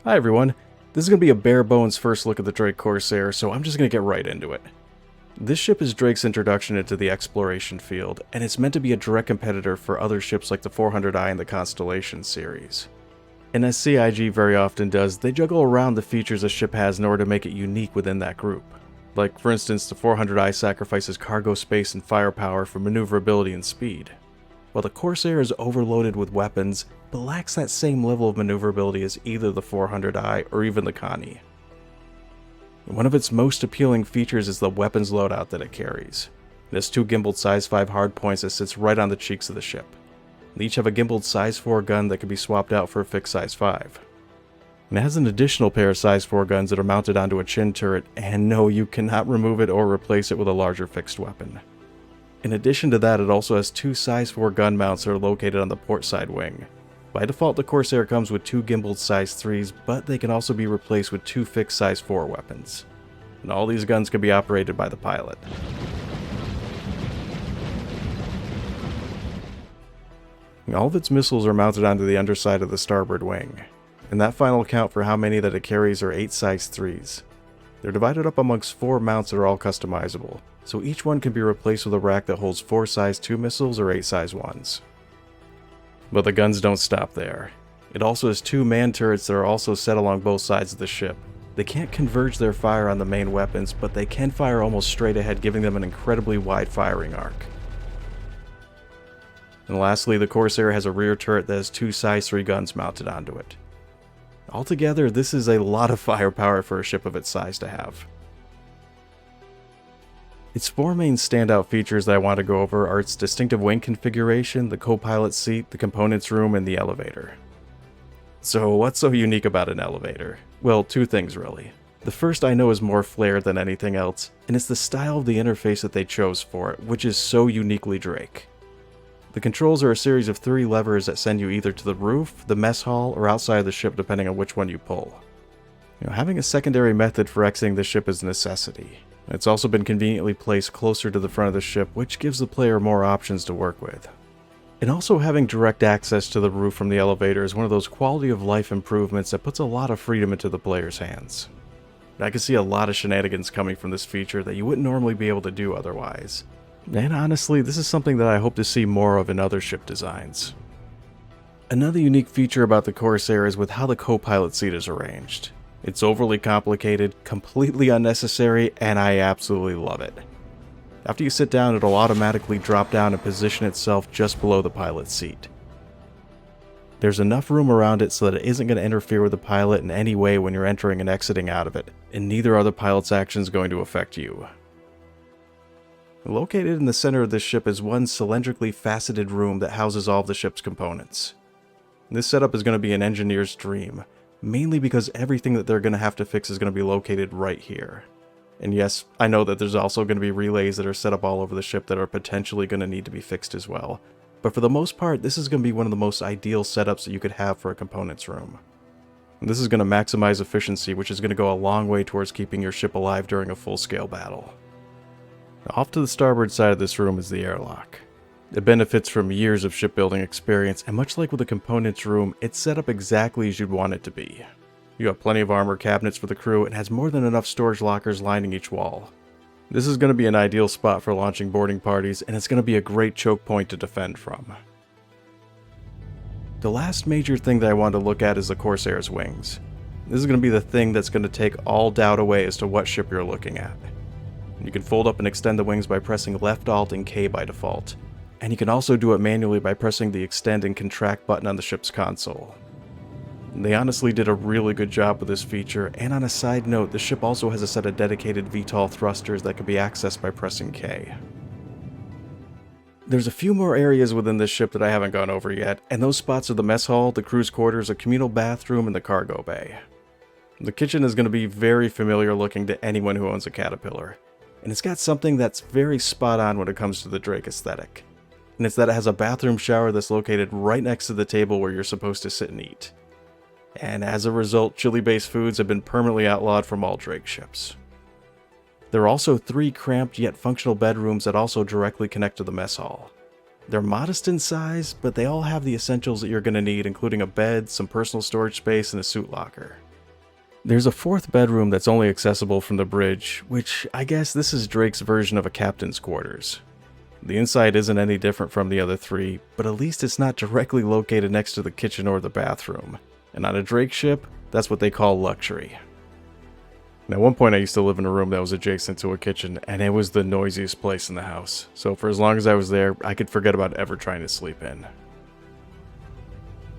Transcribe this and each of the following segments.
Hi everyone, this is going to be a bare bones first look at the Drake Corsair, so I'm just going to get right into it. This ship is Drake's introduction into the exploration field, and it's meant to be a direct competitor for other ships like the 400i and the Constellation series. And as CIG very often does, they juggle around the features a ship has in order to make it unique within that group. Like, for instance, the 400i sacrifices cargo space and firepower for maneuverability and speed, while the Corsair is overloaded with weapons, but lacks that same level of maneuverability as either the 400i or even the Connie. One of its most appealing features is the weapons loadout that it carries. It has two gimbaled size 5 hardpoints that sits right on the cheeks of the ship. They each have a gimbaled size 4 gun that can be swapped out for a fixed size 5. And it has an additional pair of size 4 guns that are mounted onto a chin turret, and no, you cannot remove it or replace it with a larger fixed weapon. In addition to that, it also has two size 4 gun mounts that are located on the port side wing. By default, the Corsair comes with two gimbaled size 3s, but they can also be replaced with two fixed size 4 weapons. And all these guns can be operated by the pilot. All of its missiles are mounted onto the underside of the starboard wing, and that final count for how many that it carries are 8 size 3s. They're divided up amongst 4 mounts that are all customizable, so each one can be replaced with a rack that holds 4 size 2 missiles or 8 size 1s. But the guns don't stop there. It also has 2 man turrets that are also set along both sides of the ship. They can't converge their fire on the main weapons, but they can fire almost straight ahead, giving them an incredibly wide firing arc. And lastly, the Corsair has a rear turret that has 2 size 3 guns mounted onto it. Altogether, this is a lot of firepower for a ship of its size to have. Its 4 main standout features that I want to go over are its distinctive wing configuration, the co-pilot seat, the components room, and the elevator. So what's so unique about an elevator? Well, 2 things really. The first I know is more flair than anything else, and it's the style of the interface that they chose for it, which is so uniquely Drake. The controls are a series of 3 levers that send you either to the roof, the mess hall, or outside of the ship depending on which one you pull. Having a secondary method for exiting the ship is a necessity. It's also been conveniently placed closer to the front of the ship, which gives the player more options to work with. And also having direct access to the roof from the elevator is one of those quality of life improvements that puts a lot of freedom into the player's hands. I can see a lot of shenanigans coming from this feature that you wouldn't normally be able to do otherwise. And honestly, this is something that I hope to see more of in other ship designs. Another unique feature about the Corsair is with how the co-pilot seat is arranged. It's overly complicated, completely unnecessary, and I absolutely love it. After you sit down, it'll automatically drop down and position itself just below the pilot's seat. There's enough room around it so that it isn't going to interfere with the pilot in any way when you're entering and exiting out of it, and neither are the pilot's actions going to affect you. Located in the center of this ship is one cylindrically faceted room that houses all of the ship's components. This setup is going to be an engineer's dream, mainly because everything that they're going to have to fix is going to be located right here. And yes, I know that there's also going to be relays that are set up all over the ship that are potentially going to need to be fixed as well, but for the most part, this is going to be one of the most ideal setups that you could have for a components room. And this is going to maximize efficiency, which is going to go a long way towards keeping your ship alive during a full-scale battle. Off to the starboard side of this room is the airlock. It benefits from years of shipbuilding experience, and much like with the components room, it's set up exactly as you'd want it to be. You have plenty of armor cabinets for the crew and has more than enough storage lockers lining each wall. This is going to be an ideal spot for launching boarding parties, and it's going to be a great choke point to defend from. The last major thing that I want to look at is the Corsair's wings. This is going to be the thing that's going to take all doubt away as to what ship you're looking at. You can fold up and extend the wings by pressing left alt and K by default. And you can also do it manually by pressing the extend and contract button on the ship's console. They honestly did a really good job with this feature, and on a side note, the ship also has a set of dedicated VTOL thrusters that can be accessed by pressing K. There's a few more areas within this ship that I haven't gone over yet, and those spots are the mess hall, the crew's quarters, a communal bathroom, and the cargo bay. The kitchen is going to be very familiar looking to anyone who owns a Caterpillar, and it's got something that's very spot on when it comes to the Drake aesthetic. And it's that it has a bathroom shower that's located right next to the table where you're supposed to sit and eat. And as a result, chili-based foods have been permanently outlawed from all Drake ships. There are also 3 cramped yet functional bedrooms that also directly connect to the mess hall. They're modest in size, but they all have the essentials that you're going to need, including a bed, some personal storage space, and a suit locker. There's a fourth bedroom that's only accessible from the bridge, which I guess this is Drake's version of a captain's quarters. The inside isn't any different from the other three, but at least it's not directly located next to the kitchen or the bathroom. And on a Drake ship, that's what they call luxury. Now, at one point I used to live in a room that was adjacent to a kitchen, and it was the noisiest place in the house. So for as long as I was there, I could forget about ever trying to sleep in.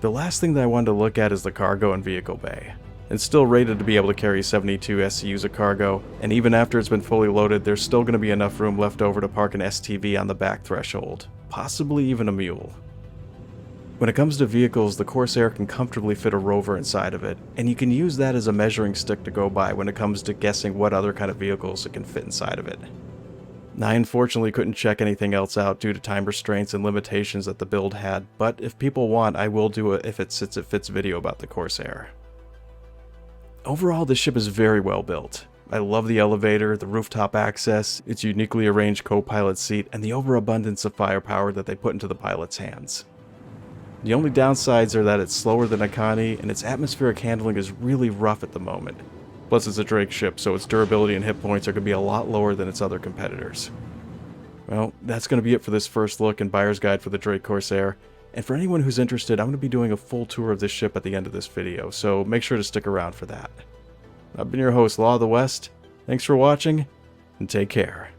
The last thing that I wanted to look at is the cargo and vehicle bay. It's still rated to be able to carry 72 SCUs of cargo, and even after it's been fully loaded, there's still going to be enough room left over to park an STV on the back threshold, possibly even a mule. When it comes to vehicles, the Corsair can comfortably fit a Rover inside of it, and you can use that as a measuring stick to go by when it comes to guessing what other kind of vehicles it can fit inside of it. I unfortunately couldn't check anything else out due to time restraints and limitations that the build had, but if people want, I will do a If It Sits It Fits video about the Corsair. Overall, this ship is very well built. I love the elevator, the rooftop access, its uniquely arranged co-pilot seat, and the overabundance of firepower that they put into the pilot's hands. The only downsides are that it's slower than Akani, and its atmospheric handling is really rough at the moment. Plus it's a Drake ship, so its durability and hit points are going to be a lot lower than its other competitors. Well, that's going to be it for this first look and buyer's guide for the Drake Corsair. And for anyone who's interested, I'm going to be doing a full tour of this ship at the end of this video, so make sure to stick around for that. I've been your host, Law of the West. Thanks for watching, and take care.